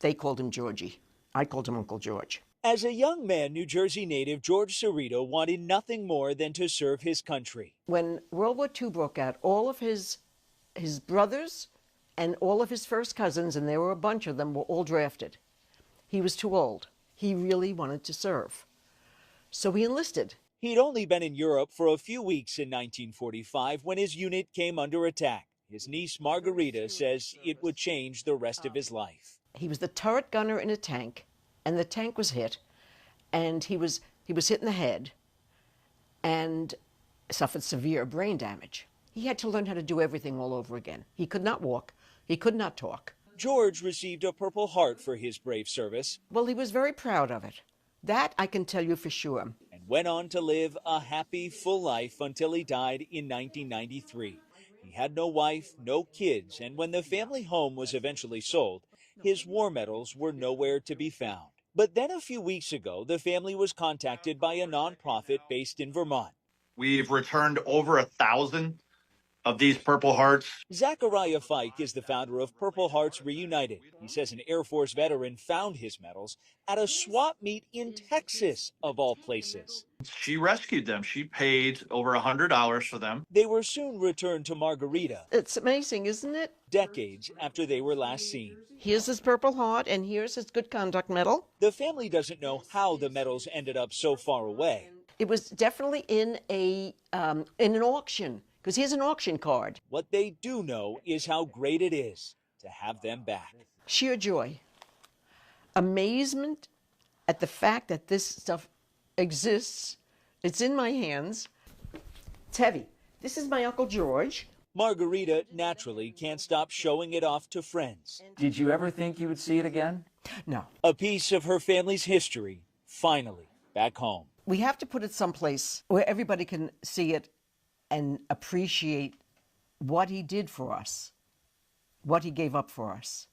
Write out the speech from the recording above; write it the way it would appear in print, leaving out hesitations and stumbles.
They called him Georgie. I called him Uncle George. As a young man, New Jersey native George Cerrito wanted nothing more than to serve his country. When World War II broke out, all of his brothers and all of his first cousins, and there were a bunch of them, were all drafted. He was too old. He really wanted to serve. So he enlisted. He'd only been in Europe for a few weeks in 1945 when his unit came under attack. His niece Margarita says it would change the rest of his life. He was the turret gunner in a tank, and the tank was hit, and he was hit in the head and suffered severe brain damage. He had to learn how to do everything all over again. He could not walk. He could not talk. George received a Purple Heart for his brave service. Well, he was very proud of it. That I can tell you for sure. And went on to live a happy, full life until he died in 1993. He had no wife, no kids, and when the family home was eventually sold, his war medals were nowhere to be found. But then a few weeks ago, the family was contacted by a nonprofit based in Vermont. We've returned over 1,000 of these Purple Hearts. Zachariah Fike is the founder of Purple Hearts Reunited. He says an Air Force veteran found his medals at a swap meet in Texas, of all places. She rescued them. She paid over $100 for them. They were soon returned to Margarita. It's amazing, isn't it? Decades after they were last seen. Here's his Purple Heart, and here's his Good Conduct Medal. The family doesn't know how the medals ended up so far away. It was definitely in an auction, because here's an auction card. What they do know is how great it is to have them back. Sheer joy, amazement at the fact that this stuff exists. It's in my hands. It's heavy. This is my Uncle George. Margarita naturally can't stop showing it off to friends. Did you ever think you would see it again? No. A piece of her family's history, finally back home. We have to put it someplace where everybody can see it and appreciate what he did for us, what he gave up for us.